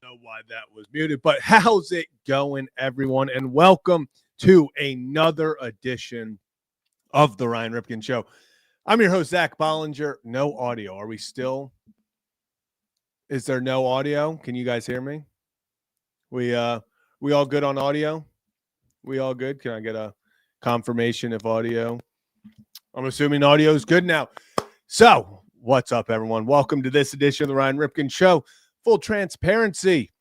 know why that was muted, but how's it going, everyone? And welcome to another edition of the Ryan Ripken Show. I'm your host, Zach Bollinger. No audio. Are we still? Is there no audio? Can you guys hear me? We all good on audio? We all good? Can I get a confirmation if audio? I'm assuming audio is good now. So, what's up, everyone? Welcome to this edition of the Ryan Ripken Show. Full transparency.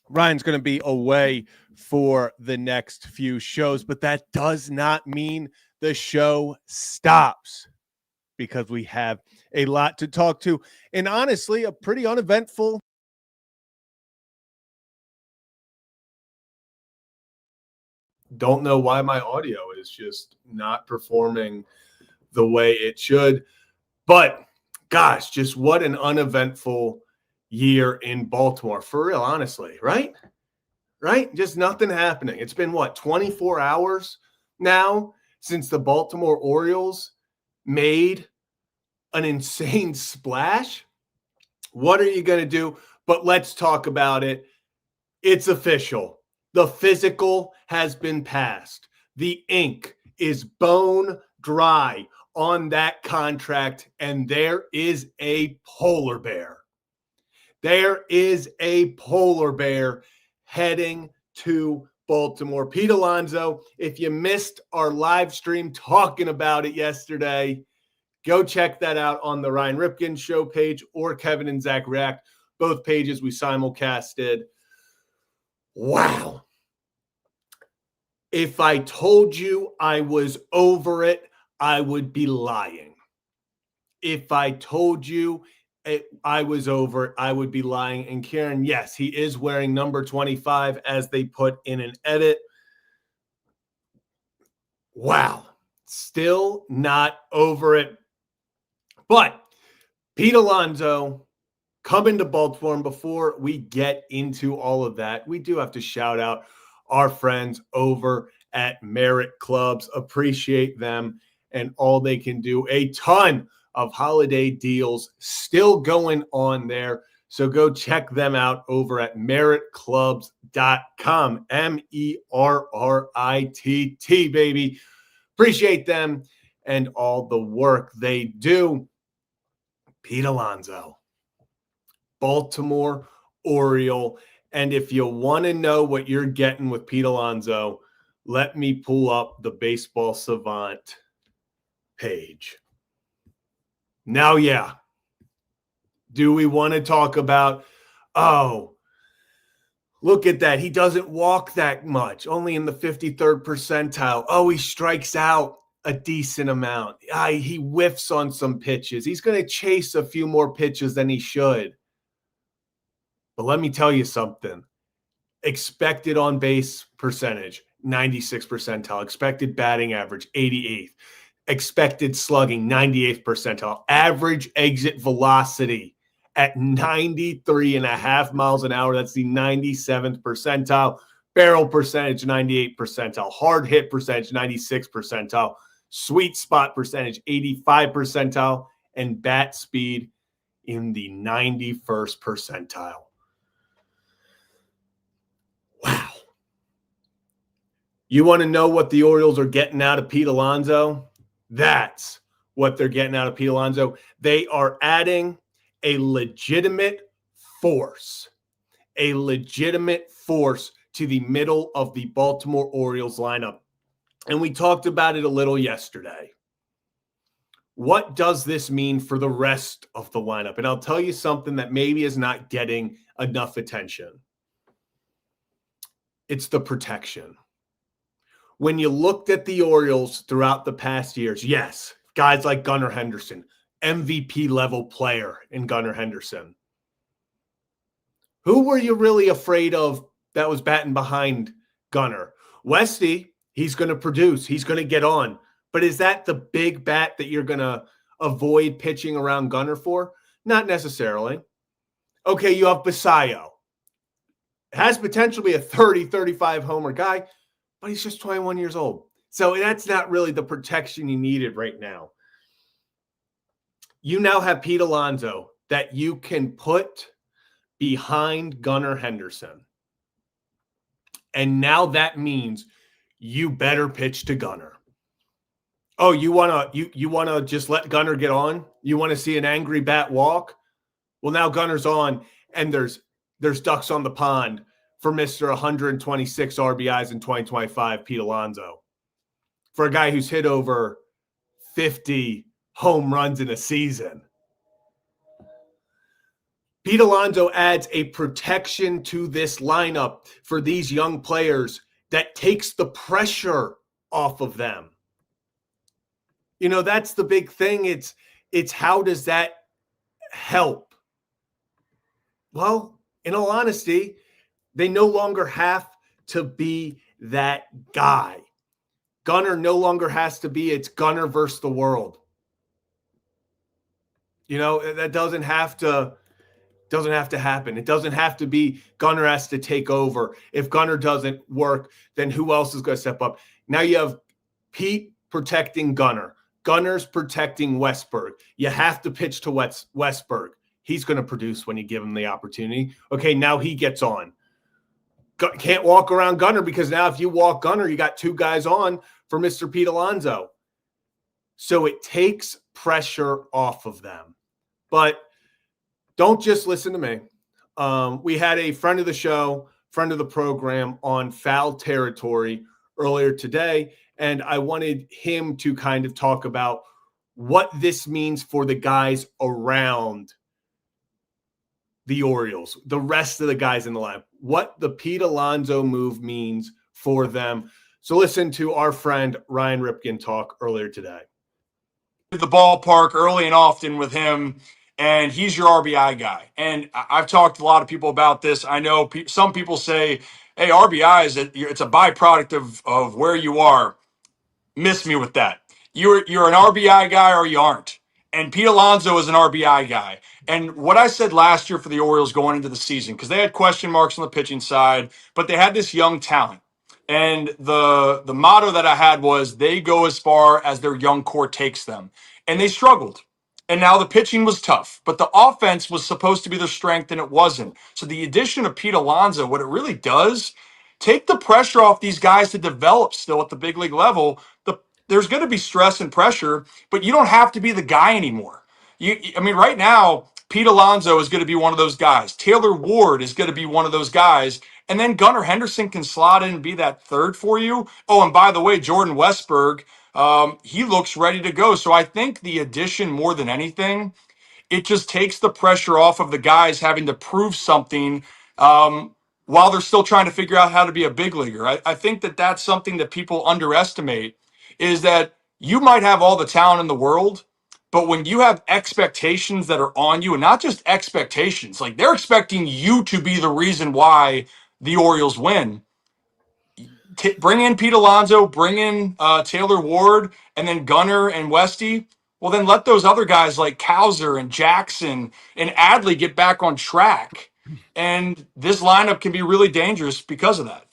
Ryan's going to be away for the next few shows, but that does not mean the show stops because we have a lot to talk to and honestly a pretty uneventful don't know why my audio is just not performing the way it should, but gosh, just what an uneventful year in Baltimore, for real, honestly, right? Just nothing happening. It's been 24 hours now since the Baltimore Orioles made an insane splash. What are you going to do? But let's talk about it. It's official. The physical has been passed. The ink is bone dry on that contract, and there is a polar bear. There is a polar bear heading to Baltimore. Pete Alonso, if you missed our live stream talking about it yesterday, go check that out on the Ryan Ripken Show page or Kevin and Zach React. Both pages we simulcasted. Wow. If I told you I was over it, I would be lying. If I told you I was over it, I would be lying. And Karen, yes, he is wearing number 25 as they put in an edit. Wow. Still not over it. But Pete Alonso coming to Baltimore. And before we get into all of that, we do have to shout out our friends over at Merit Clubs. Appreciate them and all they can do. A ton of holiday deals still going on there. So go check them out over at meritclubs.com. MERRITT, baby. Appreciate them and all the work they do. Pete Alonso, Baltimore Oriole. And if you want to know what you're getting with Pete Alonso, let me pull up the Baseball Savant page. Now, yeah. Do we want to talk about, oh, look at that. He doesn't walk that much, only in the 53rd percentile. Oh, he strikes out a decent amount. He whiffs on some pitches. He's going to chase a few more pitches than he should. But let me tell you something. Expected on base percentage, 96th percentile. Expected batting average, 88th. Expected slugging, 98th percentile. Average exit velocity at 93.5 miles an hour. That's the 97th percentile. Barrel percentage, 98th percentile. Hard hit percentage, 96th percentile. Sweet spot percentage, 85 percentile. And bat speed in the 91st percentile. Wow. You want to know what the Orioles are getting out of Pete Alonso? That's what they're getting out of Pete Alonso. They are adding a legitimate force to the middle of the Baltimore Orioles lineup. And we talked about it a little yesterday. What does this mean for the rest of the lineup? And I'll tell you something that maybe is not getting enough attention. It's the protection. When you looked at the Orioles throughout the past years, yes, guys like Gunnar Henderson, MVP level player in Gunnar Henderson. Who were you really afraid of that was batting behind Gunnar? Westy, he's going to produce. He's going to get on. But is that the big bat that you're going to avoid pitching around Gunnar for? Not necessarily. Okay, you have Basayo. Has potential to be a 30, 35 homer guy, but he's just 21 years old. So that's not really the protection you needed right now. You now have Pete Alonso that you can put behind Gunnar Henderson. And now that means you better pitch to Gunnar. Oh, you wanna just let Gunnar get on? You want to see an angry bat walk? Well, now Gunner's on, and there's ducks on the pond for Mr. 126 RBIs in 2025, Pete Alonso. For a guy who's hit over 50 home runs in a season. Pete Alonso adds a protection to this lineup for these young players that takes the pressure off of them. You know, that's the big thing. It's how does that help? Well, in all honesty, they no longer have to be that guy. Gunnar no longer has to be, it's Gunnar versus the world. You know, that doesn't have to happen. It doesn't have to be Gunnar has to take over. If Gunnar doesn't work, then who else is going to step up? Now you have Pete protecting Gunnar. Gunnar's protecting Westberg. You have to pitch to Westberg. He's going to produce when you give him the opportunity. Okay, now he gets on. Can't walk around Gunnar because now if you walk Gunnar, you got two guys on for Mr. Pete Alonso. So it takes pressure off of them. But don't just listen to me. We had a friend of the show, friend of the program on Foul Territory earlier today, and I wanted him to kind of talk about what this means for the guys around the Orioles, the rest of the guys in the lineup, what the Pete Alonso move means for them. So listen to our friend Ryan Ripken talk earlier today. The ballpark early and often with him, and he's your RBI guy. And I've talked to a lot of people about this. I know some people say, hey, RBI it's a byproduct of where you are. Miss me with that. You're an RBI guy or you aren't. And Pete Alonso is an RBI guy. And what I said last year for the Orioles going into the season, because they had question marks on the pitching side, but they had this young talent. And the motto that I had was they go as far as their young core takes them. And they struggled. And now the pitching was tough, but the offense was supposed to be their strength and it wasn't. So the addition of Pete Alonso, what it really does, take the pressure off these guys to develop still at the big league level. There's going to be stress and pressure, but you don't have to be the guy anymore. Right now, Pete Alonso is going to be one of those guys. Taylor Ward is going to be one of those guys. And then Gunnar Henderson can slot in and be that third for you. Oh, and by the way, Jordan Westberg, he looks ready to go. So I think the addition more than anything, it just takes the pressure off of the guys having to prove something while they're still trying to figure out how to be a big leaguer. I think that that's something that people underestimate is that you might have all the talent in the world, but when you have expectations that are on you, and not just expectations, like they're expecting you to be the reason why the Orioles win. Bring in Pete Alonso, bring in Taylor Ward, and then Gunnar and Westy. Well, then let those other guys like Cowser and Jackson and Adley get back on track. And this lineup can be really dangerous because of that.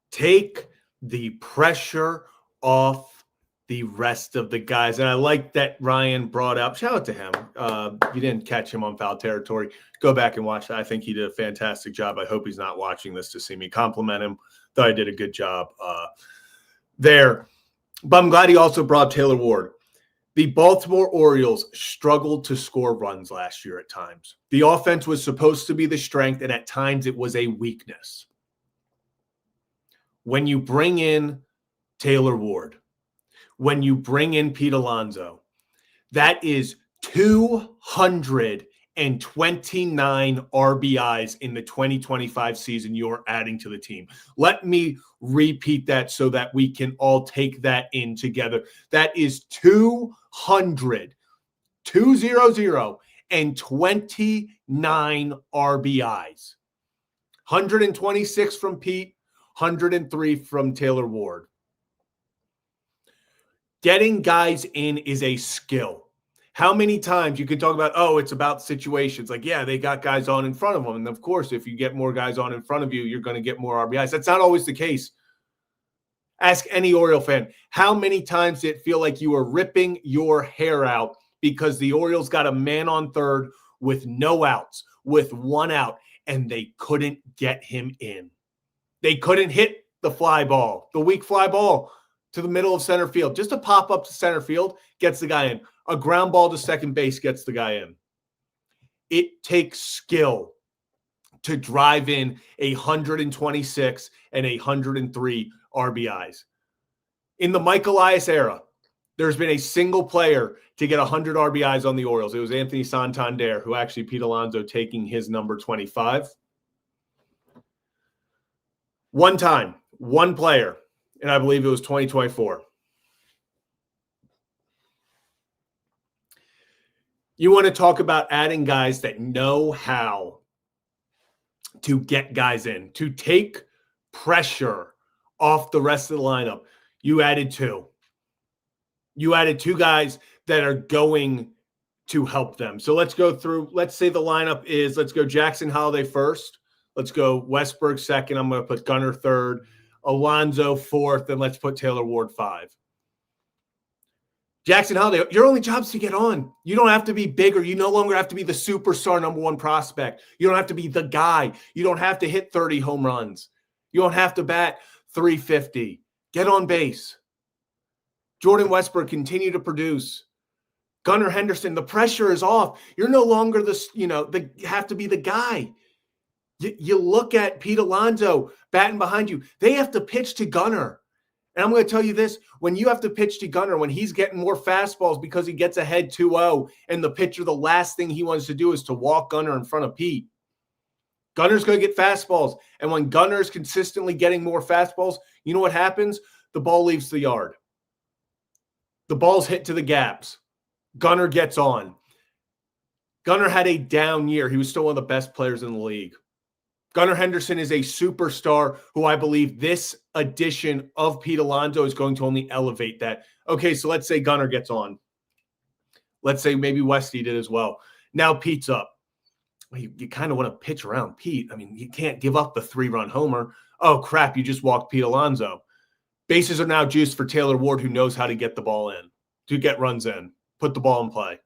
Take the pressure off the rest of the guys. And I like that Ryan brought up, shout out to him. You didn't catch him on Foul Territory. Go back and watch that. I think he did a fantastic job. I hope he's not watching this to see me compliment him. Thought I did a good job there. But I'm glad he also brought Taylor Ward. The Baltimore Orioles struggled to score runs last year at times. The offense was supposed to be the strength, and at times it was a weakness. When you bring in Taylor Ward, when you bring in Pete Alonso, that is 229 RBIs in the 2025 season you're adding to the team. Let me repeat that so that we can all take that in together. That is 229 RBIs. 126 from Pete, 103 from Taylor Ward. Getting guys in is a skill. How many times you can talk about, oh, it's about situations. Like, yeah, they got guys on in front of them. And of course, if you get more guys on in front of you, you're going to get more RBIs. That's not always the case. Ask any Oriole fan. How many times did it feel like you were ripping your hair out because the Orioles got a man on third with no outs, with 1 out, and they couldn't get him in. They couldn't hit the fly ball, the weak fly ball to the middle of center field. Just a pop up to center field gets the guy in. A ground ball to second base gets the guy in. It takes skill to drive in 126 and 103 RBIs. In the Mike Elias era, there's been a single player to get 100 RBIs on the Orioles. It was Anthony Santander, who actually Pete Alonso taking his number 25. One time, one player, and I believe it was 2024. You want to talk about adding guys that know how to get guys in, to take pressure off the rest of the lineup. You added 2. You added 2 guys that are going to help them. So let's go through. Let's say the lineup is, let's go Jackson Holiday first. Let's go Westberg second. I'm going to put Gunnar third, Alonso fourth, and let's put Taylor Ward 5. Jackson Holiday, your only job is to get on. You don't have to be bigger. You no longer have to be the superstar number 1 prospect. You don't have to be the guy. You don't have to hit 30 home runs. You don't have to bat 350. Get on base. Jordan Westberg, continue to produce. Gunnar Henderson, the pressure is off. You're no longer have to be the guy. You look at Pete Alonso batting behind you. They have to pitch to Gunnar. And I'm going to tell you this, when you have to pitch to Gunnar, when he's getting more fastballs because he gets ahead 2-0, and the pitcher, the last thing he wants to do is to walk Gunnar in front of Pete. Gunnar's going to get fastballs. And when Gunnar's consistently getting more fastballs, you know what happens? The ball leaves the yard. The ball's hit to the gaps. Gunnar gets on. Gunnar had a down year. He was still one of the best players in the league. Gunnar Henderson is a superstar who I believe this addition of Pete Alonso is going to only elevate that. Okay, so let's say Gunnar gets on. Let's say maybe Westy did as well. Now Pete's up. Well, you kind of want to pitch around Pete. I mean, you can't give up the 3-run homer. Oh, crap, you just walked Pete Alonso. Bases are now juiced for Taylor Ward, who knows how to get the ball in, to get runs in, put the ball in play.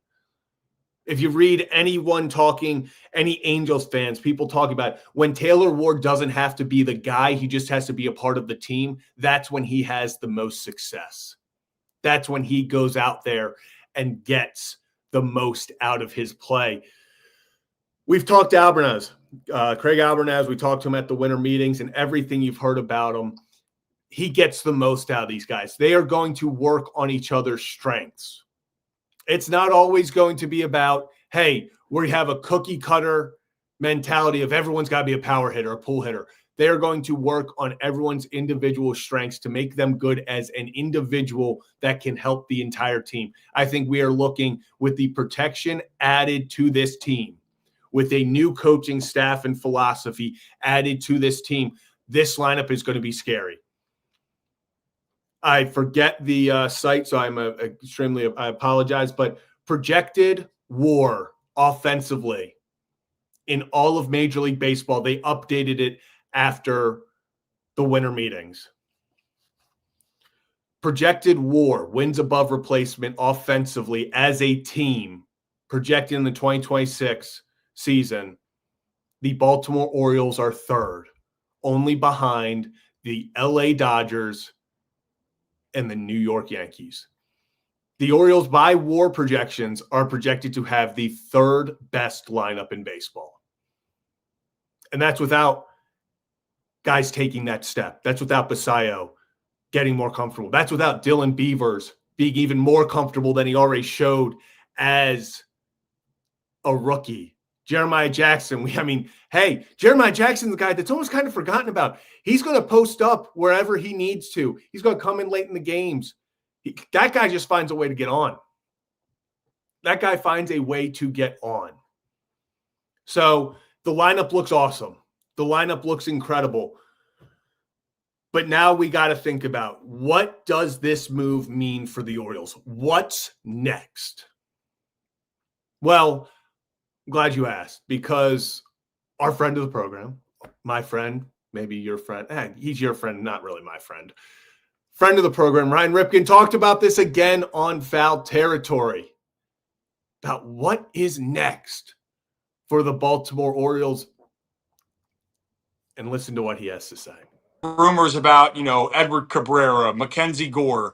If you read anyone talking, any Angels fans, people talking about when Taylor Ward doesn't have to be the guy, he just has to be a part of the team. That's when he has the most success. That's when he goes out there and gets the most out of his play. We've talked to Albernaz, Craig Albernaz. We talked to him at the winter meetings, and everything you've heard about him, he gets the most out of these guys. They are going to work on each other's strengths. It's not always going to be about, hey, we have a cookie cutter mentality of everyone's got to be a power hitter, a pull hitter. They are going to work on everyone's individual strengths to make them good as an individual that can help the entire team. I think we are looking with the protection added to this team, with a new coaching staff and philosophy added to this team. This lineup is going to be scary. I forget the site, so I apologize, but projected WAR offensively in all of Major League Baseball, they updated it after the winter meetings. Projected WAR, wins above replacement offensively as a team, projected in the 2026 season, the Baltimore Orioles are 3rd, only behind the LA Dodgers and the New York Yankees. The Orioles, by WAR projections, are projected to have the 3rd best lineup in baseball. And that's without guys taking that step. That's without Basayo getting more comfortable. That's without Dylan Beavers being even more comfortable than he already showed as a rookie. Jeremiah Jackson. Jeremiah Jackson's the guy that's almost kind of forgotten about. He's going to post up wherever he needs to. He's going to come in late in the games. That guy just finds a way to get on. That guy finds a way to get on. So the lineup looks awesome. The lineup looks incredible. But now we got to think about, what does this move mean for the Orioles? What's next? Well, I'm glad you asked, because our friend of the program, my friend, maybe your friend, he's your friend, not really my friend. Friend of the program, Ryan Ripken, talked about this again on Foul Territory, about what is next for the Baltimore Orioles. And listen to what he has to say. Rumors about, Edward Cabrera, Mackenzie Gore,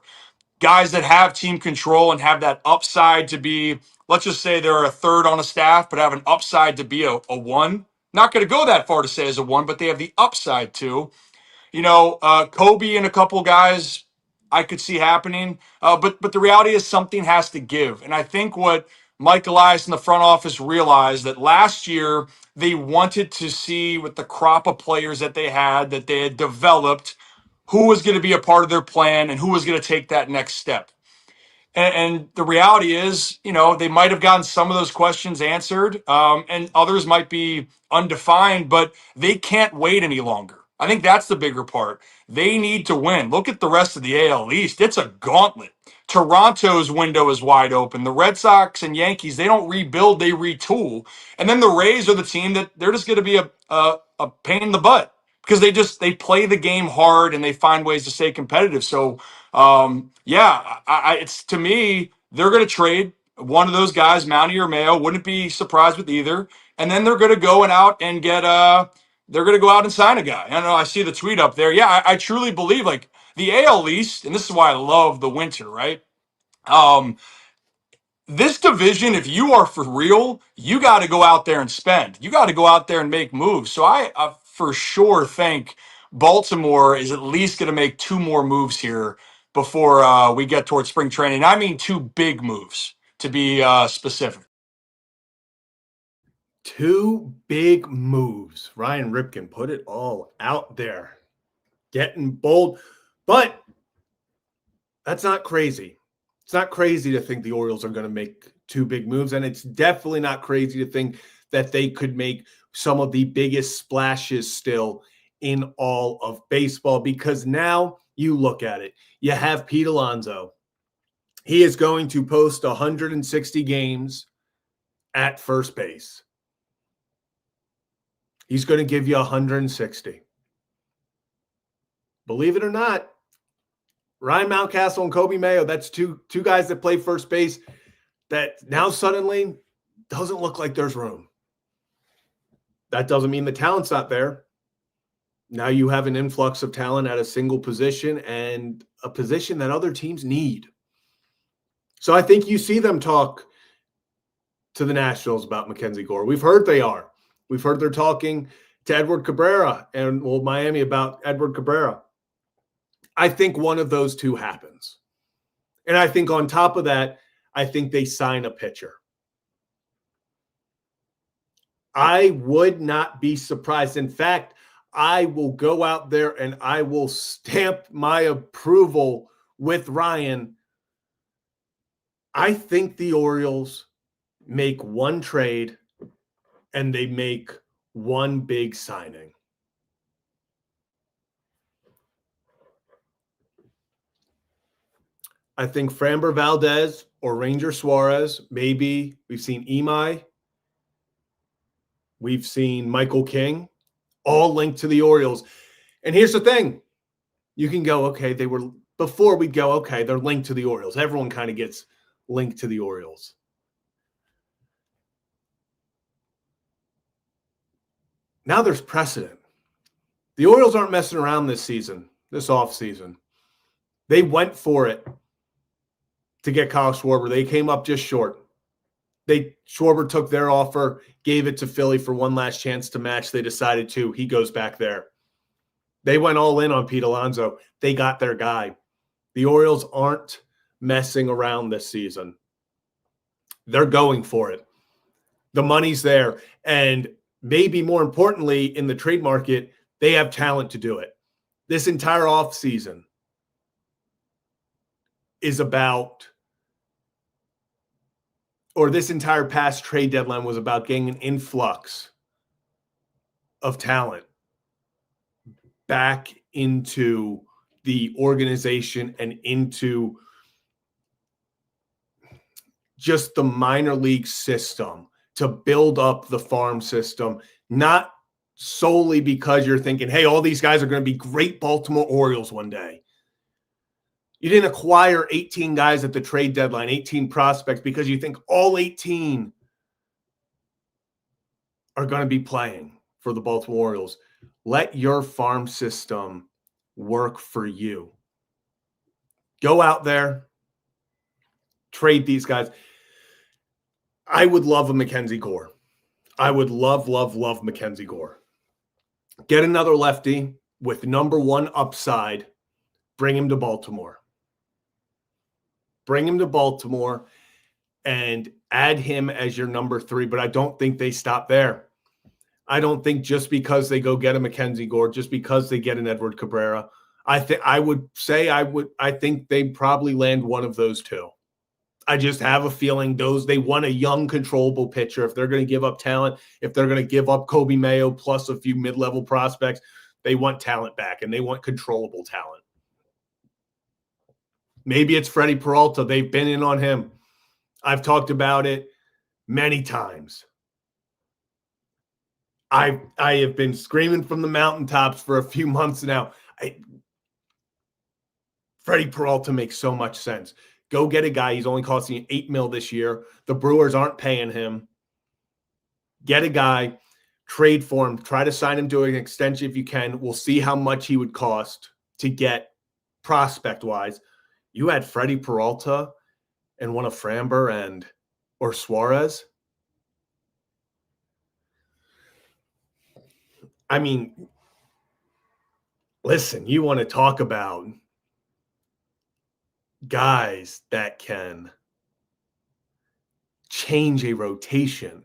guys that have team control and have that upside to be, let's just say they're a third on a staff, but have an upside to be a one. Not going to go that far to say as a one, but they have the upside to. Kobe and a couple guys I could see happening. But the reality is something has to give. And I think what Mike Elias in the front office realized that last year they wanted to see with the crop of players that they had developed, who was going to be a part of their plan and who was going to take that next step. And the reality is, they might have gotten some of those questions answered, and others might be undefined, but they can't wait any longer. I think that's the bigger part. They need to win. Look at the rest of the AL East. It's a gauntlet. Toronto's window is wide open. The Red Sox and Yankees, they don't rebuild, they retool. And then the Rays are the team that they're just going to be a pain in the butt because they play the game hard and they find ways to stay competitive. So it's to me, they're going to trade one of those guys, Mountie or Mayo. Wouldn't be surprised with either. And then they're going to go out and get they're going to go out and sign a guy. I don't know. I see the tweet up there. Yeah, I truly believe like the AL East, and this is why I love the winter, right? This division, if you are for real, you got to go out there and spend. You got to go out there and make moves. So I for sure think Baltimore is at least going to make two more moves here before we get towards spring training. I mean, two big moves to be specific. Two big moves. Ryan Ripken put it all out there. Getting bold. But that's not crazy. It's not crazy to think the Orioles are going to make two big moves. And it's definitely not crazy to think that they could make some of the biggest splashes still in all of baseball. Because now you look at it. You have Pete Alonso. He is going to post 160 games at first base. He's going to give you 160. Believe it or not, Ryan Mountcastle and Kobe Mayo, that's two guys that play first base that now suddenly doesn't look like there's room. That doesn't mean the talent's not there. Now you have an influx of talent at a single position and a position that other teams need. So I think you see them talk to the Nationals about Mackenzie Gore. We've heard they are. We've heard they're talking to Edward Cabrera and Miami about Edward Cabrera. I think one of those two happens. And I think on top of that, I think they sign a pitcher. I would not be surprised. In fact, I will go out there and I will stamp my approval with Ryan. I think the Orioles make one trade and they make one big signing. I think Framber Valdez or Ranger Suarez, maybe. We've seen Imai. We've seen Michael King, all linked to the Orioles. And here's the thing. You can go, okay, before we'd go, okay, they're linked to the Orioles. Everyone kind of gets linked to the Orioles. Now there's precedent. The Orioles aren't messing around this offseason. They went for it to get Kyle Schwarber. They came up just short. Schwarber took their offer, gave it to Philly for one last chance to match. They decided to. He goes back there. They went all in on Pete Alonso. They got their guy. The Orioles aren't messing around this season. They're going for it. The money's there. And maybe more importantly, in the trade market, they have talent to do it. This entire offseason is about, or this entire past trade deadline was about getting an influx of talent back into the organization and into just the minor league system to build up the farm system, not solely because you're thinking, hey, all these guys are going to be great Baltimore Orioles one day. You didn't acquire 18 guys at the trade deadline, 18 prospects, because you think all 18 are going to be playing for the Baltimore Orioles. Let your farm system work for you. Go out there, trade these guys. I would love a Mackenzie Gore. I would love Mackenzie Gore. Get another lefty with number one upside. Bring him to Baltimore. Bring him to Baltimore and add him as your number three. But I don't think they stop there. I don't think just because they go get a Mackenzie Gore, just because they get an Edward Cabrera, I think they probably land one of those two. I just have a feeling they want a young, controllable pitcher. If they're going to give up talent, if they're going to give up Kobe Mayo plus a few mid-level prospects, they want talent back, and they want controllable talent. Maybe it's Freddie Peralta. They've been in on him. I've talked about it many times. I have been screaming from the mountaintops for a few months now. Freddie Peralta makes so much sense. Go get a guy. He's only costing you $8 million this year. The Brewers aren't paying him. Get a guy, trade for him, try to sign him to an extension if you can. We'll see how much he would cost to get prospect-wise. You had Freddie Peralta and one of Framber or Suarez. I mean, listen, you want to talk about guys that can change a rotation.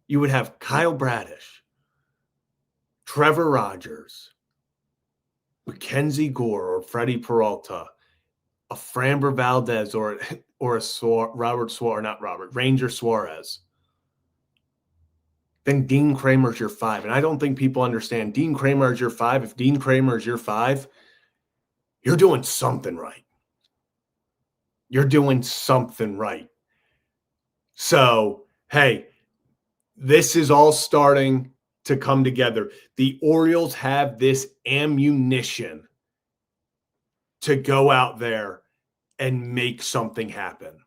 You would have Kyle Bradish, Trevor Rogers, Mackenzie Gore or Freddie Peralta, a Framber Valdez or a Ranger Suarez. Then Dean Kramer's your five. And I don't think people understand Dean Kramer is your five. If Dean Kramer is your five, you're doing something right. You're doing something right. So, hey, this is all starting to come together. The Orioles have this ammunition to go out there and make something happen.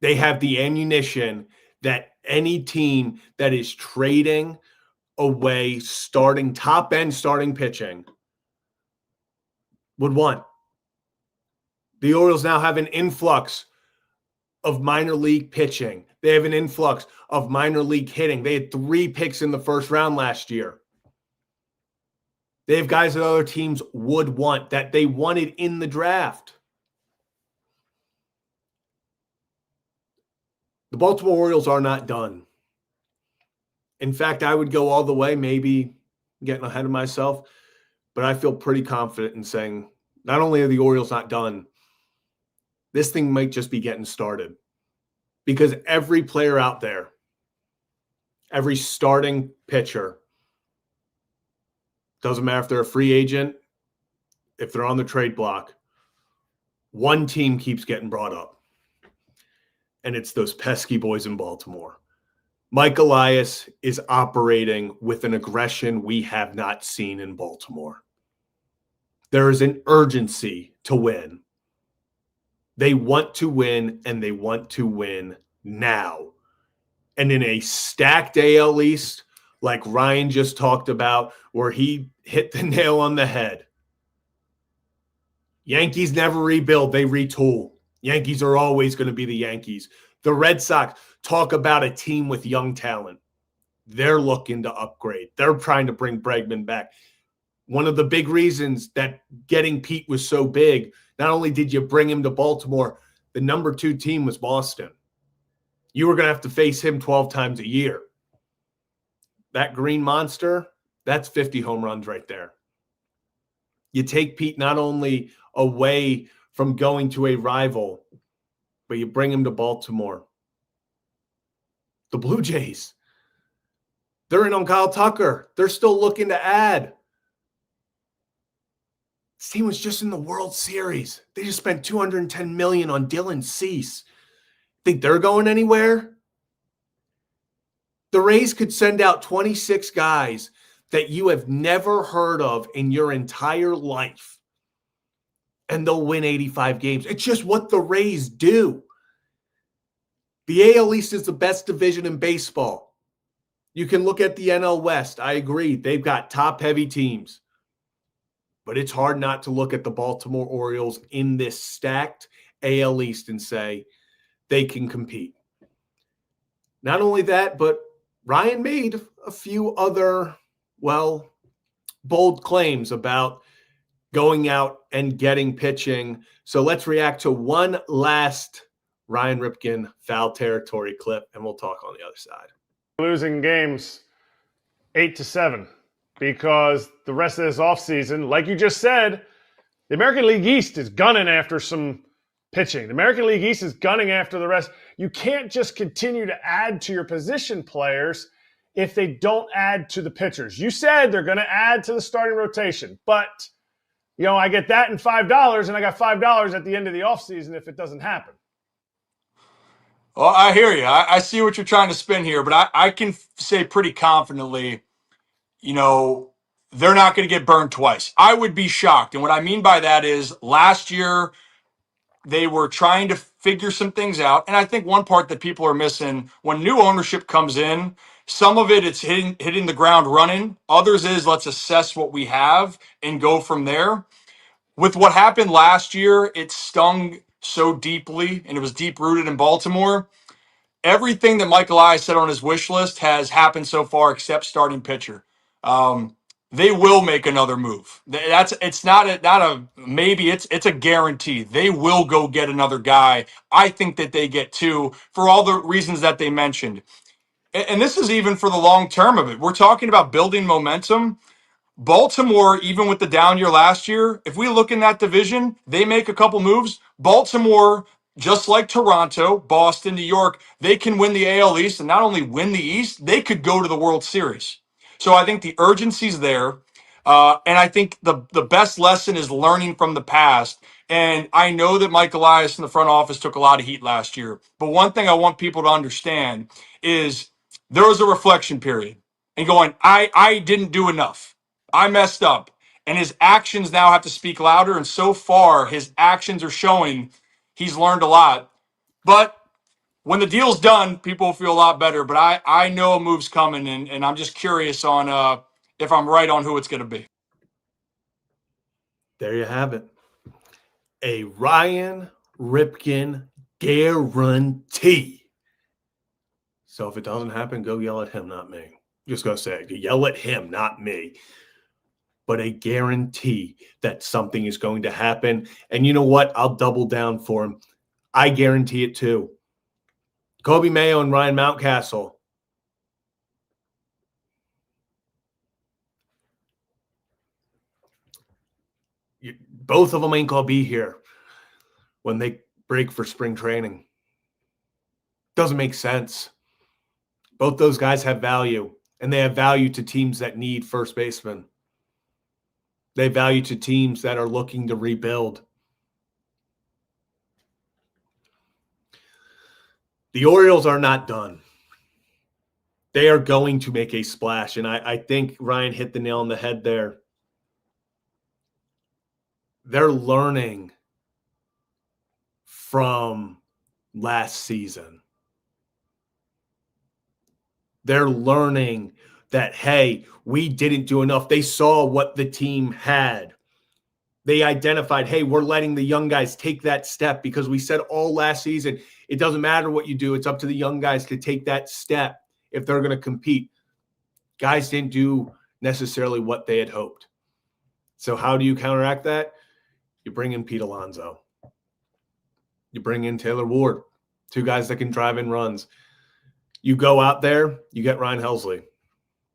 They have the ammunition that any team that is trading away top-end starting pitching would want. The Orioles now have an influx of minor league pitching. They have an influx of minor league hitting. They had 3 picks in the first round last year. They have guys that other teams would want, that they wanted in the draft. The Baltimore Orioles are not done. In fact, I would go all the way, maybe getting ahead of myself, but I feel pretty confident in saying not only are the Orioles not done, this thing might just be getting started. Because every player out there, every starting pitcher, doesn't matter if they're a free agent, if they're on the trade block, one team keeps getting brought up. And it's those pesky boys in Baltimore. Mike Elias is operating with an aggression we have not seen in Baltimore. There is an urgency to win. They want to win, and they want to win now. And in a stacked AL East, like Ryan just talked about, where he hit the nail on the head. Yankees never rebuild, they retool. Yankees are always going to be the Yankees. The Red Sox talk about a team with young talent. They're looking to upgrade. They're trying to bring Bregman back. One of the big reasons that getting Pete was so big, not only did you bring him to Baltimore, the number 2 team was Boston. You were going to have to face him 12 times a year. That green monster, that's 50 home runs right there. You take Pete not only away from going to a rival, but you bring him to Baltimore. The Blue Jays, they're in on Kyle Tucker. They're still looking to add. This team was just in the World Series. They just spent $210 million on Dylan Cease. Think they're going anywhere? The Rays could send out 26 guys that you have never heard of in your entire life, and they'll win 85 games. It's just what the Rays do. The AL East is the best division in baseball. You can look at the NL West. I agree. They've got top-heavy teams. But it's hard not to look at the Baltimore Orioles in this stacked AL East and say they can compete. Not only that, but Ryan made a few other, bold claims about going out and getting pitching. So let's react to one last Ryan Ripken foul territory clip, and we'll talk on the other side. Losing games 8-7 because the rest of this offseason, like you just said, the American League East is gunning after some pitching. The American League East is gunning after the rest. You can't just continue to add to your position players if they don't add to the pitchers. You said they're going to add to the starting rotation, but I get that in $5, and I got $5 at the end of the offseason if it doesn't happen. Well, I hear you. I see what you're trying to spin here, but I can say pretty confidently, they're not going to get burned twice. I would be shocked. And what I mean by that is last year they were trying to figure some things out. And I think one part that people are missing when new ownership comes in, some of it's hitting the ground running. Others is let's assess what we have and go from there. With what happened last year, it stung so deeply and it was deep rooted in Baltimore. Everything that Michael I said on his wish list has happened so far except starting pitcher. They will make another move. It's not a maybe, it's a guarantee. They will go get another guy. I think that they get two for all the reasons that they mentioned. And this is even for the long term of it. We're talking about building momentum. Baltimore, even with the down year last year, if we look in that division, they make a couple moves. Baltimore, just like Toronto, Boston, New York, they can win the AL East, and not only win the East, they could go to the World Series. So I think the urgency's there. And I think the best lesson is learning from the past. And I know that Mike Elias in the front office took a lot of heat last year. But one thing I want people to understand is there was a reflection period and going, I didn't do enough. I messed up. And his actions now have to speak louder. And so far, his actions are showing he's learned a lot. But when the deal's done, people will feel a lot better. But I know a move's coming, and I'm just curious on if I'm right on who it's going to be. There you have it. A Ryan Ripken guarantee. So if it doesn't happen, go yell at him, not me. Just going to say it. Yell at him, not me. But a guarantee that something is going to happen. And you know what? I'll double down for him. I guarantee it too. Kobe Mayo and Ryan Mountcastle. Both of them ain't going to be here when they break for spring training. Doesn't make sense. Both those guys have value, and they have value to teams that need first basemen. They have value to teams that are looking to rebuild. The Orioles are not done. They are going to make a splash, and I think Ryan hit the nail on the head there. They're learning from last season. They're learning that, hey, we didn't do enough. They saw what the team had. They identified, hey, we're letting the young guys take that step because we said all last season, it doesn't matter what you do. It's up to the young guys to take that step if they're going to compete. Guys didn't do necessarily what they had hoped. So how do you counteract that? You bring in Pete Alonso. You bring in Taylor Ward, two guys that can drive in runs. You go out there, you get Ryan Helsley.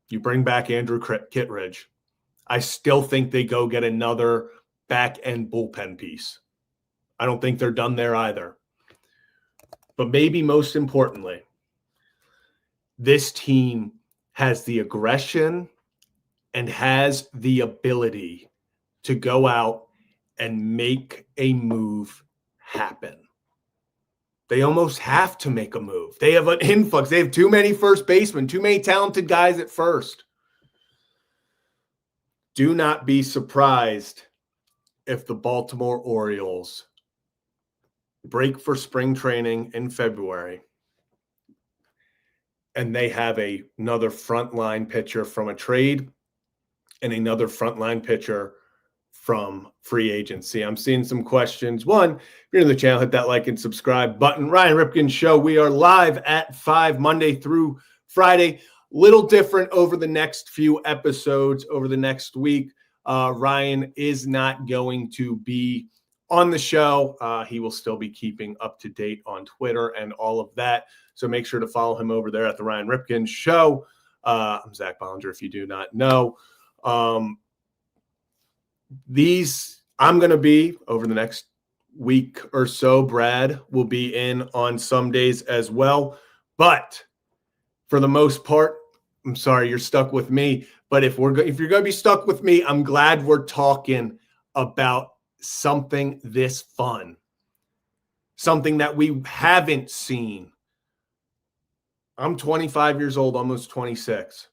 You bring back Andrew Kittredge. I still think they go get another back-end bullpen piece. I don't think they're done there either. But maybe most importantly, this team has the aggression and has the ability to go out and make a move happen. They almost have to make a move. They have an influx. They have too many first basemen, too many talented guys at first. Do not be surprised if the Baltimore Orioles break for spring training in February and they have another frontline pitcher from a trade and another frontline pitcher from free agency. I'm seeing some questions. One, if you're in the channel, hit that like and subscribe button. Ryan Ripken Show. We are live at 5 Monday through Friday. Little different over the next few episodes over the next week. Ryan is not going to be on the show. He will still be keeping up to date on Twitter and all of that. So make sure to follow him over there at the Ryan Ripken Show. I'm Zach Bollinger, if you do not know. I'm going to be over the next week or so. Brad will be in on some days as well. But for the most part, I'm sorry you're stuck with me. But if you're going to be stuck with me, I'm glad we're talking about something this fun, something that we haven't seen. I'm 25 years old, almost 26.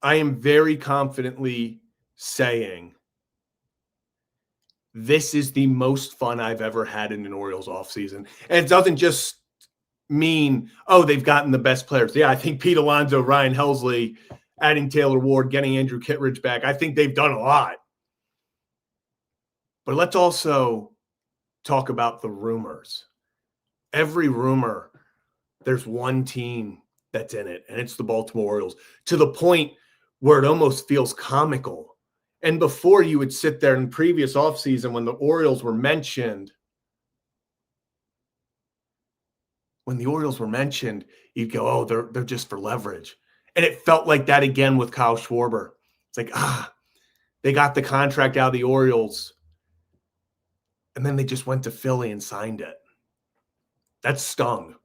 I am very confidently saying this is the most fun I've ever had in an Orioles offseason. And it doesn't just mean, oh, they've gotten the best players. Yeah, I think Pete Alonso, Ryan Helsley, adding Taylor Ward, getting Andrew Kittredge back, I think they've done a lot. But let's also talk about the rumors. Every rumor, there's one team that's in it, and it's the Baltimore Orioles, to the point where it almost feels comical. And before, you would sit there in previous offseason when the Orioles were mentioned, you'd go, oh, they're just for leverage. And it felt like that again with Kyle Schwarber. It's like, they got the contract out of the Orioles, and then they just went to Philly and signed it. That stung.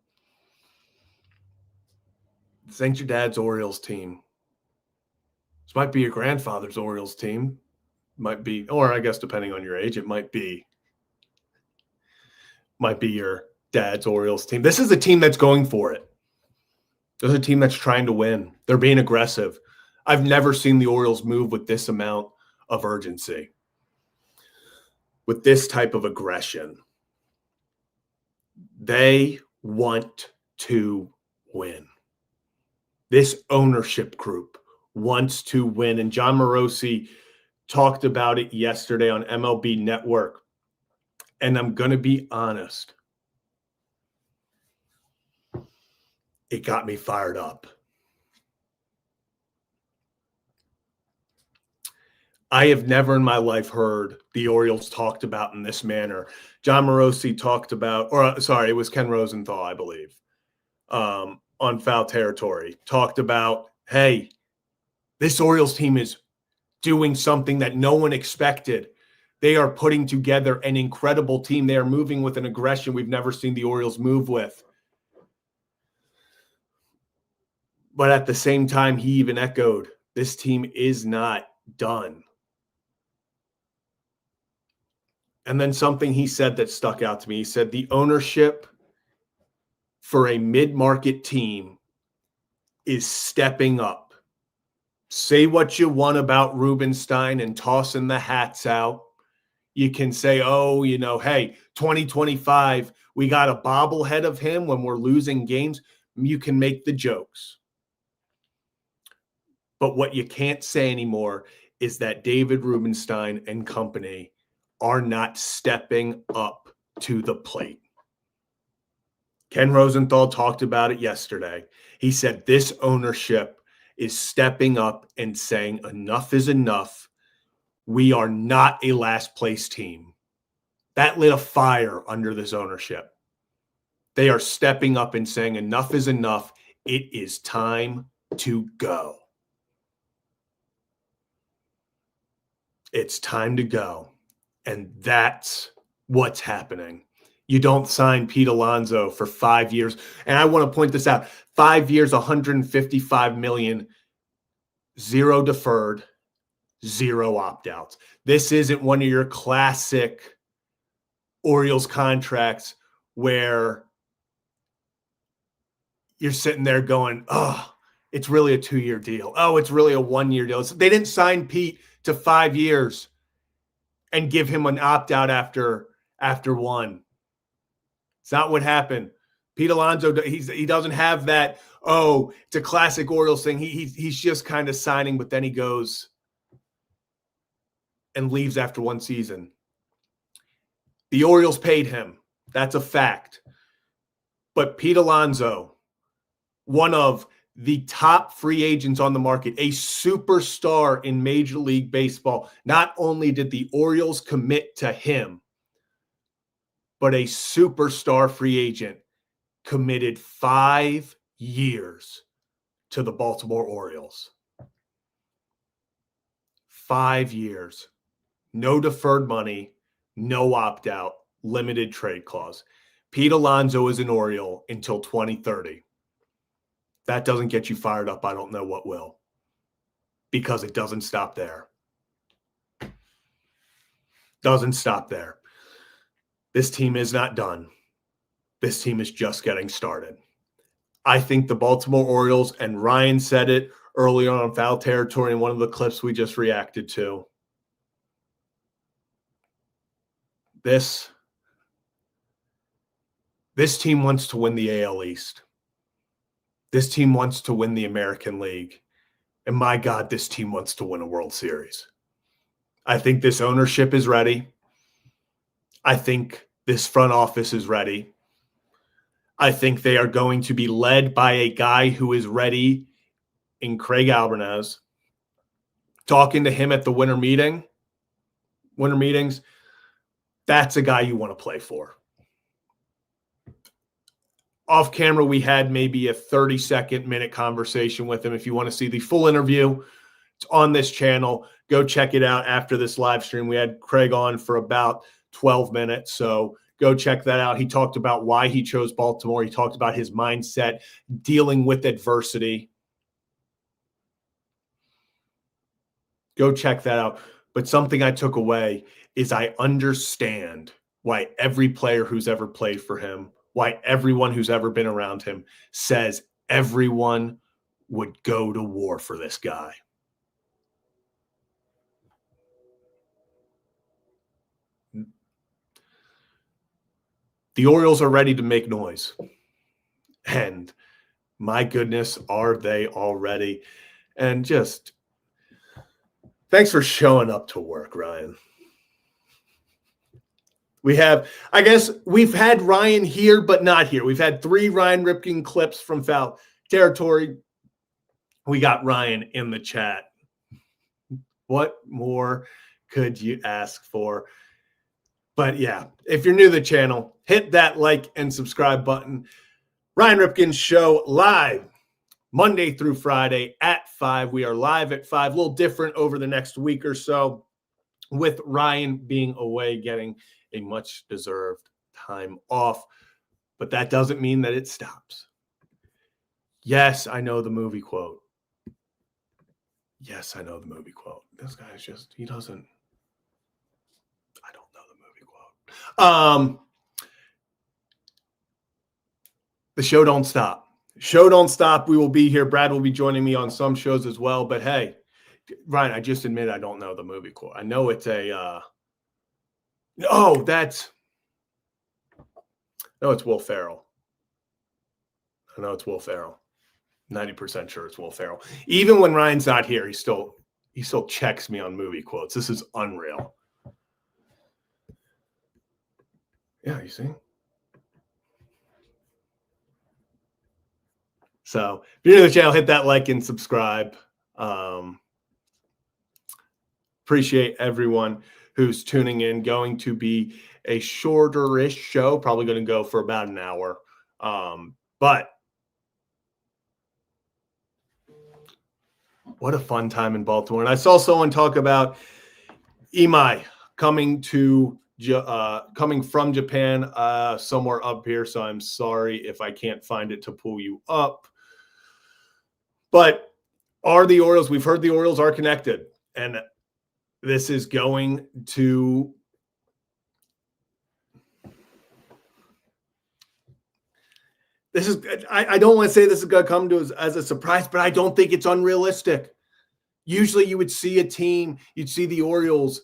This ain't your dad's Orioles team. This might be your grandfather's Orioles team. Might be, or I guess depending on your age, it might be your dad's Orioles team. This is a team that's going for it. This is a team that's trying to win. They're being aggressive. I've never seen the Orioles move with this amount of urgency, with this type of aggression. They want to win. This ownership group wants to win. And John Morosi talked about it yesterday on MLB Network. And I'm going to be honest, it got me fired up. I have never in my life heard the Orioles talked about in this manner. John Morosi talked about, it was Ken Rosenthal, I believe, on Foul Territory, talked about, hey, this Orioles team is doing something that no one expected. They are putting together an incredible team. They are moving with an aggression we've never seen the Orioles move with. But at the same time, he even echoed, this team is not done. And then something he said that stuck out to me. He said the ownership for a mid-market team is stepping up. Say what you want about Rubenstein and tossing the hats out. You can say, oh, hey, 2025, we got a bobblehead of him when we're losing games. You can make the jokes. But what you can't say anymore is that David Rubenstein and company are not stepping up to the plate. Ken Rosenthal talked about it yesterday. He said this ownership is stepping up and saying enough is enough. We are not a last place team. That lit a fire under this ownership. They are stepping up and saying enough is enough. It is time to go. It's time to go. And that's what's happening. You don't sign Pete Alonso for 5 years. And I want to point this out. 5 years, $155 million, zero deferred, zero opt-outs. This isn't one of your classic Orioles contracts where you're sitting there going, oh, it's really a 2-year deal. Oh, it's really a 1-year deal. So they didn't sign Pete to 5 years and give him an opt-out after one. It's not what happened. Pete Alonso, he doesn't have that, oh, it's a classic Orioles thing. He's just kind of signing, but then he goes and leaves after one season. The Orioles paid him. That's a fact. But Pete Alonso, one of the top free agents on the market, a superstar in Major League Baseball. Not only did the Orioles commit to him, but a superstar free agent committed 5 years to the Baltimore Orioles. 5 years. No deferred money, no opt-out, limited trade clause. Pete Alonso is an Oriole until 2030. That doesn't get you fired up. I don't know what will. Because it doesn't stop there. Doesn't stop there. This team is not done. This team is just getting started. I think the Baltimore Orioles, and Ryan said it earlier on Foul Territory in one of the clips we just reacted to. This team wants to win the AL East. This team wants to win the American League. And my God, this team wants to win a World Series. I think this ownership is ready. I think this front office is ready. I think they are going to be led by a guy who is ready in Craig Albanese. Talking to him at the winter meetings, that's a guy you want to play for. Off camera, we had maybe a 30-minute conversation with him. If you want to see the full interview, it's on this channel. Go check it out after this live stream. We had Craig on for about 12 minutes, so go check that out. He talked about why he chose Baltimore. He talked about his mindset, dealing with adversity. Go check that out. But something I took away is I understand why every player who's ever played for him, why everyone who's ever been around him says everyone would go to war for this guy. The Orioles are ready to make noise. And my goodness, are they already? And just thanks for showing up to work, Ryan. I guess we've had Ryan here, but not here. We've had 3 Ryan Ripken clips from Foul Territory. We got Ryan in the chat. What more could you ask for? But yeah, if you're new to the channel, hit that like and subscribe button. Ryan Ripken Show live Monday through Friday at 5. We are live at 5. A little different over the next week or so with Ryan being away, getting a much-deserved time off. But that doesn't mean that it stops. Yes, I know the movie quote. Yes, I know the movie quote. This guy's just, he doesn't. I don't know the movie quote. The show don't stop. Show don't stop. We will be here. Brad will be joining me on some shows as well. But hey, Ryan, I just admit I don't know the movie quote. I know it's a it's Will Ferrell. I know it's Will Ferrell. 90% sure it's Will Ferrell. Even when Ryan's not here, he still checks me on movie quotes. This is unreal. Yeah, you see? So if you're new to the channel, hit that like and subscribe. Appreciate everyone who's tuning in. Going to be a shorter-ish show, probably going to go for about an hour. But what a fun time in Baltimore. And I saw someone talk about Imai coming from Japan, somewhere up here. So I'm sorry if I can't find it to pull you up. But are the Orioles, we've heard the Orioles are connected. And this is going to I don't want to say this is going to come to us as a surprise, but I don't think it's unrealistic. Usually you would see a team, you'd see the Orioles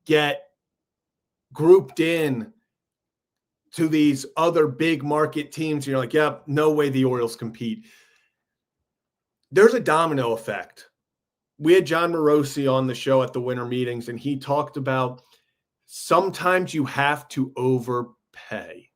get grouped in to these other big market teams. And you're like, yeah, no way the Orioles compete. there's a domino effect. We had John Morosi on the show at the winter meetings, and he talked about sometimes you have to overpay.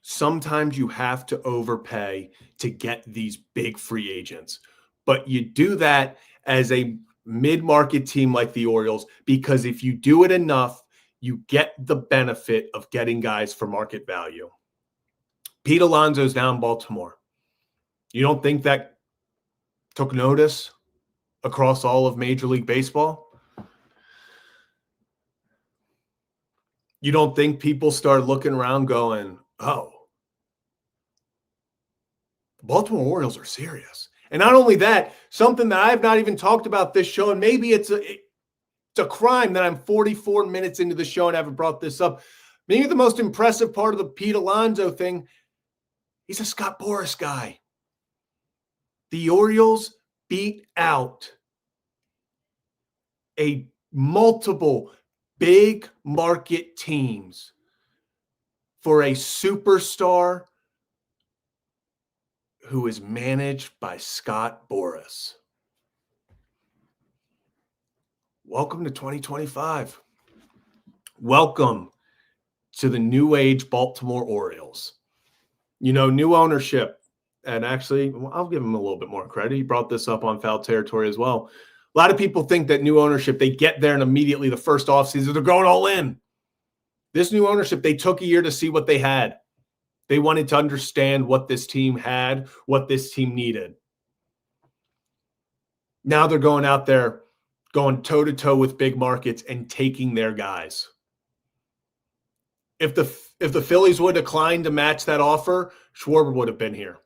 Sometimes you have to overpay to get these big free agents. But you do that as a mid-market team like the Orioles, because if you do it enough, you get the benefit of getting guys for market value. Pete Alonso's down in Baltimore. You don't think that took notice across all of Major League Baseball? You don't think people start looking around going, oh, the Baltimore Orioles are serious? And not only that, something that I have not even talked about this show, and maybe it's a crime that I'm 44 minutes into the show and haven't brought this up. Maybe the most impressive part of the Pete Alonso thing, he's a Scott Boras guy. The Orioles beat out a multiple big market teams for a superstar who is managed by Scott Boras. Welcome to 2025. Welcome to the new age Baltimore Orioles. You know, new ownership. And actually, I'll give him a little bit more credit. He brought this up on Foul Territory as well. A lot of people think that new ownership, they get there and immediately the first offseason, they're going all in. This new ownership, they took a year to see what they had. They wanted to understand what this team had, what this team needed. Now they're going out there, going toe-to-toe with big markets and taking their guys. If the Phillies would decline to match that offer, Schwarber would have been here.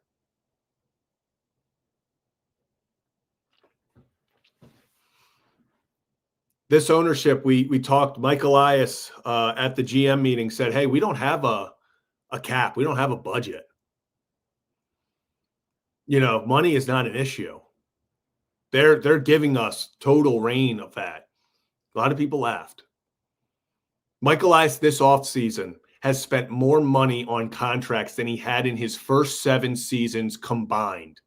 This ownership, we talked, Mike Elias at the GM meeting said, hey, we don't have a cap. We don't have a budget. You know, money is not an issue. They're giving us total reign of that. A lot of people laughed. Mike Elias this offseason has spent more money on contracts than he had in his first 7 seasons combined.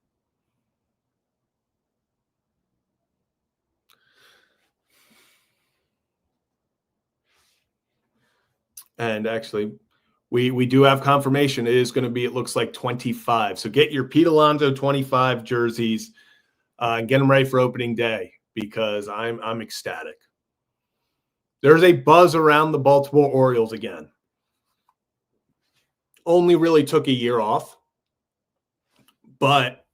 And actually, we do have confirmation. It is going to be, it looks like 25. So get your Pete Alonso 25 jerseys and get them ready for opening day, because I'm ecstatic. There's a buzz around the Baltimore Orioles again. Only really took a year off, but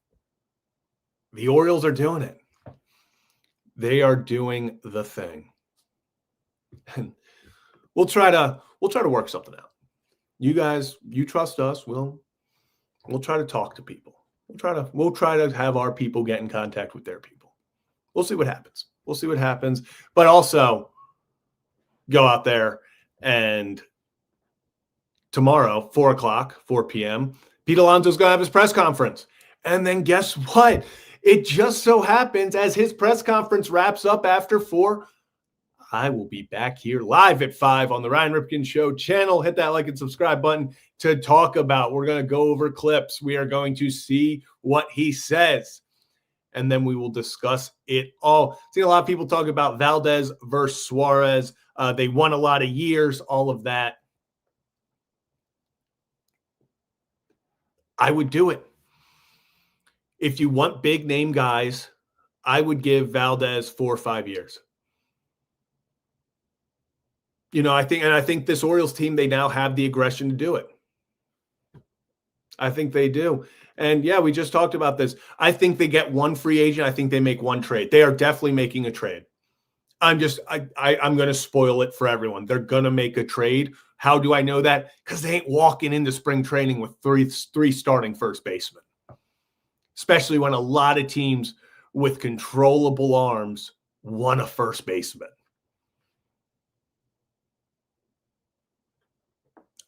the Orioles are doing it. They are doing the thing. And we'll try to work something out. You guys, you trust us. We'll try to talk to people. We'll try to have our people get in contact with their people. We'll see what happens. But also go out there and tomorrow, 4 p.m., Pete Alonso's going to have his press conference. And then guess what? It just so happens as his press conference wraps up after 4, I will be back here live at 5 on the Ryan Ripken Show channel. Hit that like and subscribe button to talk about. We're going to go over clips. We are going to see what he says, and then we will discuss it all. Seen a lot of people talk about Valdez versus Suarez. They won a lot of years, all of that. I would do it. If you want big name guys, I would give Valdez 4 or 5 years. You know, I think this Orioles team, they now have the aggression to do it. I think they do. And yeah, we just talked about this. I think they get one free agent. I think they make one trade. They are definitely making a trade. I'm going to spoil it for everyone. They're going to make a trade. How do I know that? Because they ain't walking into spring training with three starting first basemen, especially when a lot of teams with controllable arms want a first baseman.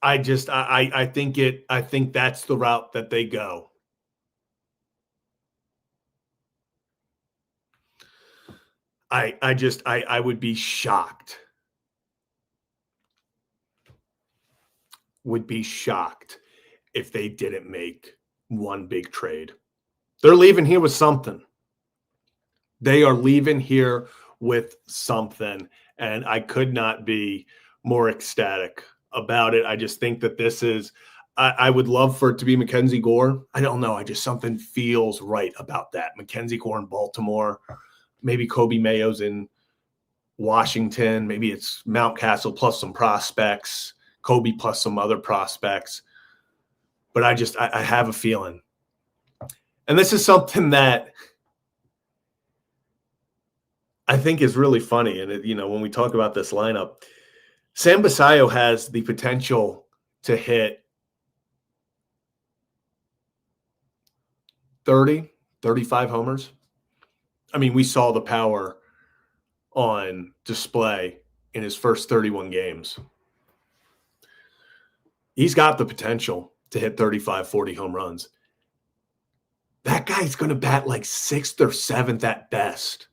I think that's the route that they go. I would be shocked. would be shocked if they didn't make one big trade. They're leaving here with something. They are leaving here with something, and I could not be more ecstatic about it. I just think that this is I would love for it to be Mackenzie Gore. I don't know. Something feels right about that. Mackenzie Gore in Baltimore, maybe Kobe Mayo's in Washington, maybe it's Mountcastle plus some prospects, Kobe plus some other prospects. But I have a feeling. And this is something that I think is really funny. And, when we talk about this lineup, Sam Basayo has the potential to hit 30, 35 homers. I mean, we saw the power on display in his first 31 games. He's got the potential to hit 35, 40 home runs. That guy's going to bat like 6th or 7th at best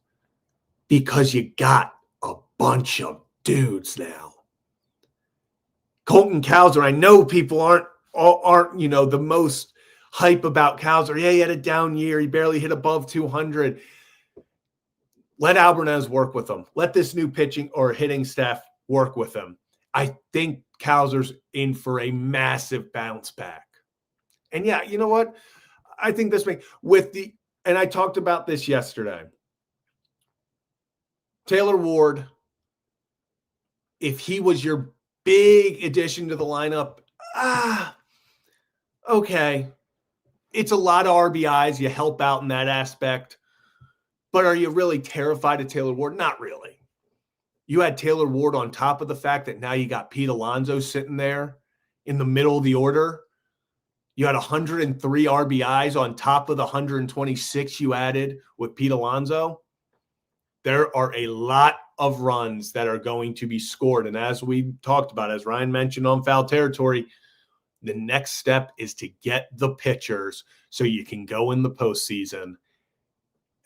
because you got a bunch of dudes now. Colton Cowser, I know people aren't the most hype about Cowser. Yeah, he had a down year. He barely hit above 200. Let Alvarez work with him. Let this new pitching or hitting staff work with him. I think Cowser's in for a massive bounce back. And yeah, you know what? I think this may and I talked about this yesterday. Taylor Ward, if he was your big addition to the lineup, okay. It's a lot of RBIs. You help out in that aspect. But are you really terrified of Taylor Ward? Not really. You had Taylor Ward on top of the fact that now you got Pete Alonso sitting there in the middle of the order. You had 103 RBIs on top of the 126 you added with Pete Alonso. There are a lot of runs that are going to be scored. And as we talked about, as Ryan mentioned on Foul Territory, the next step is to get the pitchers so you can go in the postseason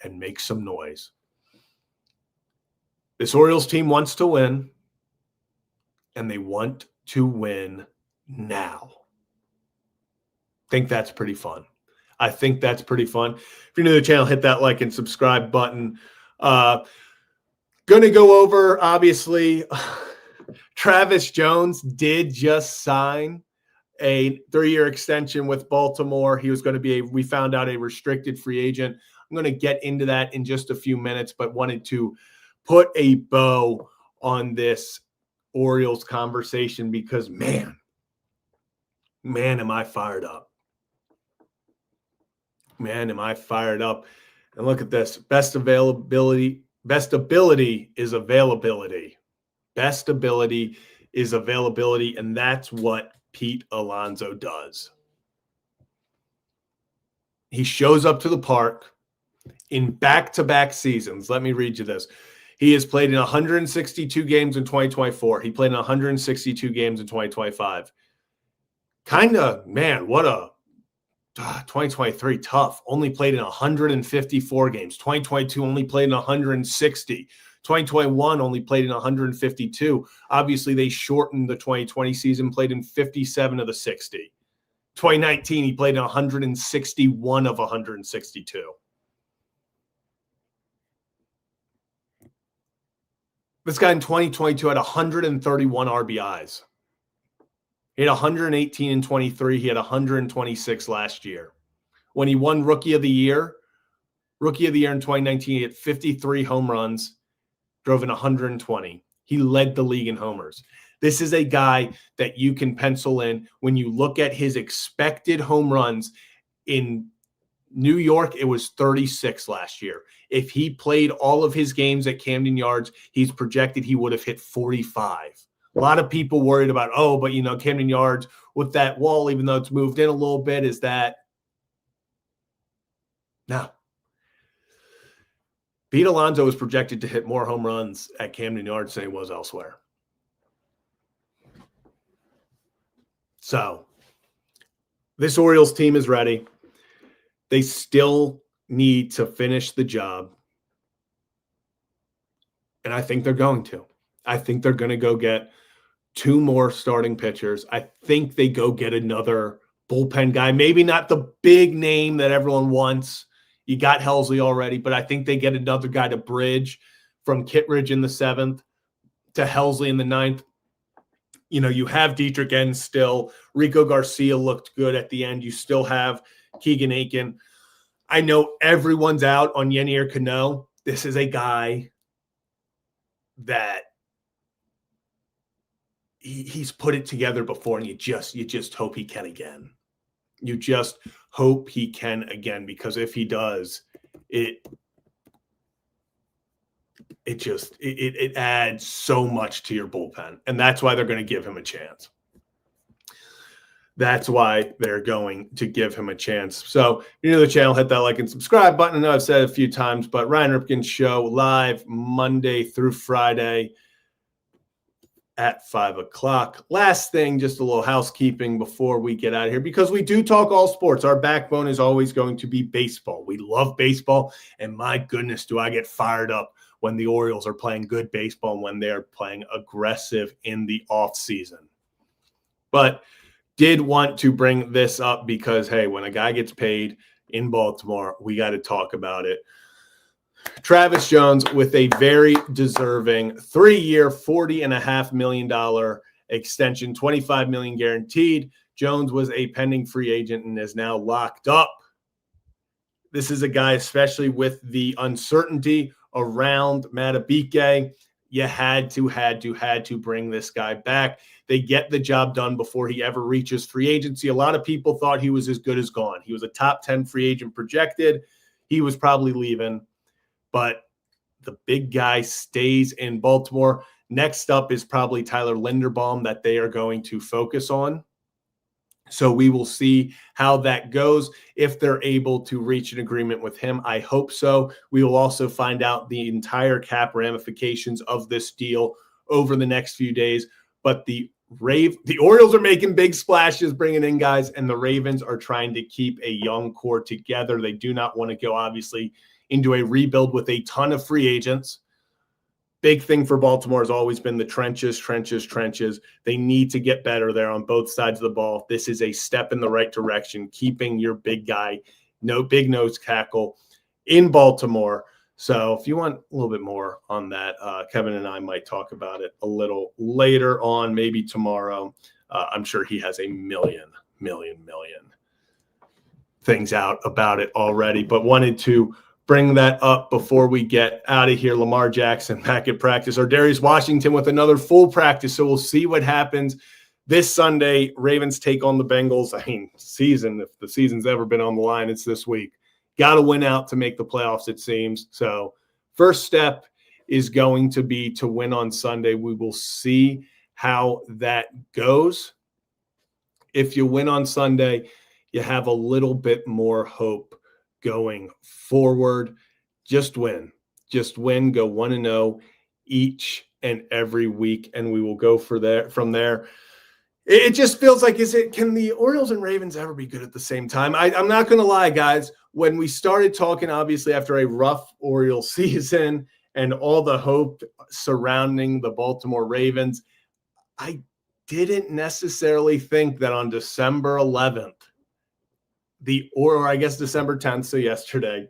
and make some noise. This Orioles team wants to win, and they want to win now. I think that's pretty fun. If you're new to the channel, hit that like and subscribe button. Going to go over, obviously, Travis Jones did just sign a 3-year extension with Baltimore. He was going to be we found out, a restricted free agent. I'm going to get into that in just a few minutes, but wanted to put a bow on this Orioles conversation because, man, am I fired up. Man, am I fired up. And look at this. Best ability is availability. Best ability is availability, and that's what Pete Alonso does. He shows up to the park in back-to-back seasons. Let me read you this. He has played in 162 games in 2024. He played in 162 games in 2025. What a 2023, tough. Only played in 154 games. 2022 only played in 160. 2021 only played in 152. Obviously, they shortened the 2020 season, played in 57 of the 60. 2019, he played in 161 of 162. This guy in 2022 had 131 RBIs. He had 118 in 23. He had 126 last year. When he won Rookie of the Year in 2019, he had 53 home runs, drove in 120. He led the league in homers. This is a guy that you can pencil in. When you look at his expected home runs in New York, it was 36 last year. If he played all of his games at Camden Yards, he's projected he would have hit 45. A lot of people worried about, Camden Yards with that wall, even though it's moved in a little bit, is that no. Pete Alonso was projected to hit more home runs at Camden Yards than he was elsewhere. So this Orioles team is ready. They still need to finish the job. And I think they're going to. I think they're going to go get 2 more starting pitchers. I think they go get another bullpen guy. Maybe not the big name that everyone wants. You got Helsley already, but I think they get another guy to bridge from Kittredge in the 7th to Helsley in the 9th. You have Dietrich N still. Rico Garcia looked good at the end. You still have Keegan Aiken. I know everyone's out on Yennier Cano. This is a guy that he's put it together before, and you just hope he can again. You just hope he can again, because if he does, it adds so much to your bullpen, and that's why they're going to give him a chance. That's why they're going to give him a chance. So if you're new to the channel, hit that like and subscribe button. I know I've said it a few times, but Ryan Ripken Show live Monday through Friday at 5 o'clock. Last thing, just a little housekeeping before we get out of here, because we do talk all sports. Our backbone is always going to be baseball. We love baseball, and my goodness, do I get fired up when the Orioles are playing good baseball and when they're playing aggressive in the offseason. But did want to bring this up because, hey, when a guy gets paid in Baltimore, we got to talk about it. Travis Jones with a very deserving 3-year, $40.5 million extension, $25 million guaranteed. Jones was a pending free agent and is now locked up. This is a guy, especially with the uncertainty around Matabike, you had to bring this guy back. They get the job done before he ever reaches free agency. A lot of people thought he was as good as gone. He was a top 10 free agent projected. He was probably leaving, but the big guy stays in Baltimore. Next up is probably Tyler Linderbaum that they are going to focus on. So we will see how that goes. If they're able to reach an agreement with him, I hope so. We will also find out the entire cap ramifications of this deal over the next few days. But the Orioles are making big splashes bringing in guys, and the Ravens are trying to keep a young core together. They do not want to go, obviously, into a rebuild with a ton of free agents. Big thing for Baltimore has always been the trenches. They need to get better there on both sides of the ball. This is a step in the right direction, keeping your big guy, no big nose tackle in Baltimore. So if you want a little bit more on that, Kevin and I might talk about it a little later on, maybe tomorrow. I'm sure he has a million things out about it already, but wanted to bring that up before we get out of here. Lamar Jackson back at practice, or Darius Washington with another full practice. So we'll see what happens this Sunday. Ravens take on the Bengals. I mean, if the season's ever been on the line, it's this week. Got to win out to make the playoffs, it seems. So first step is going to be to win on Sunday. We will see how that goes. If you win on Sunday, you have a little bit more hope going forward. Just win, go 1-0 each and every week, and we will go from there. It just feels like, can the Orioles and Ravens ever be good at the same time? I'm not going to lie, guys. When we started talking, obviously, after a rough Orioles season and all the hope surrounding the Baltimore Ravens, I didn't necessarily think that on December 11th, or I guess December 10th, so yesterday,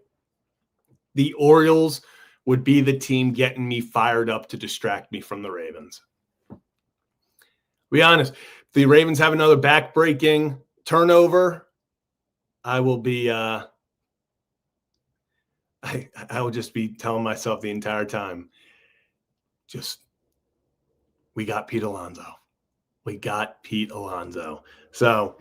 the Orioles would be the team getting me fired up to distract me from the Ravens. Be honest, if the Ravens have another back-breaking turnover, I will be I will just be telling myself the entire time, we got Pete Alonso. So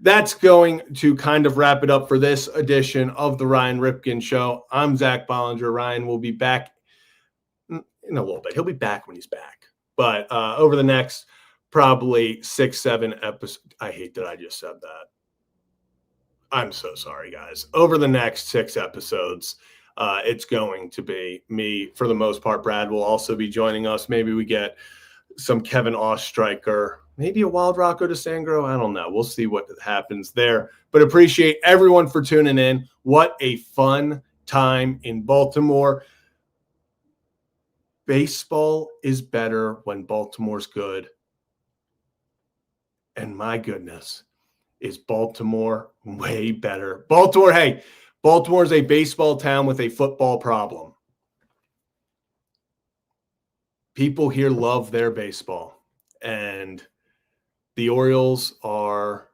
that's going to kind of wrap it up for this edition of the Ryan Ripken Show. I'm Zach Bollinger. Ryan will be back in a little bit. He'll be back when he's back. But over the next probably 6-7 episodes. I hate that I just said that. I'm so sorry, guys. Over the next 6 episodes, it's going to be me for the most part. Brad will also be joining us. Maybe we get some Kevin Ostreicher, maybe a Wild Rocco DeSangro. I don't know. We'll see what happens there. But appreciate everyone for tuning in. What a fun time in Baltimore. Baseball is better when Baltimore's good. And my goodness, is Baltimore way better. Baltimore is a baseball town with a football problem. People here love their baseball, and the Orioles are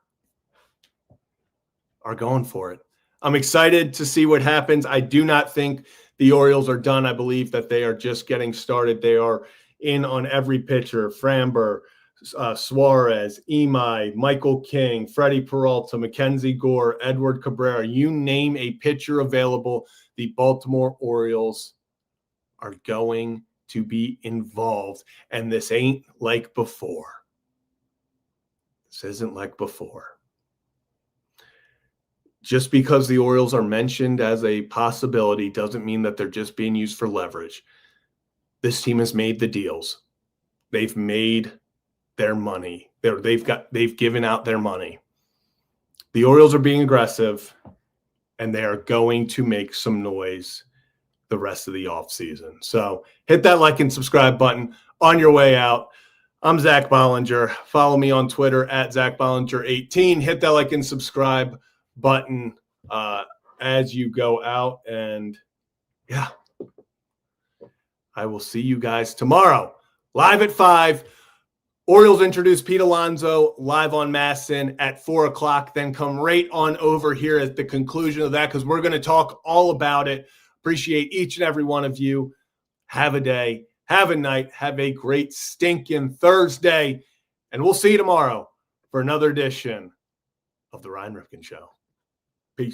going for it. I'm excited to see what happens. I do not think the Orioles are done. I believe that they are just getting started. They are in on every pitcher: Framber, Suarez, Imai, Michael King, Freddie Peralta, Mackenzie Gore, Edward Cabrera. You name a pitcher available, the Baltimore Orioles are going to be involved. And this ain't like before. This isn't like before. Just because the Orioles are mentioned as a possibility doesn't mean that they're just being used for leverage. This team has made the deals. They've made their money. They've given out their money. The Orioles are being aggressive, and they are going to make some noise the rest of the offseason. So hit that like and subscribe button on your way out. I'm Zach Bollinger. Follow me on Twitter at ZachBollinger18. Hit that like and subscribe button as you go out. And yeah, I will see you guys tomorrow live at 5. Orioles introduce Pete Alonso live on MASN at 4 o'clock. Then come right on over here at the conclusion of that, because we're going to talk all about it. Appreciate each and every one of you. Have a day. Have a night. Have a great stinking Thursday. And we'll see you tomorrow for another edition of The Ryan Ripken Show.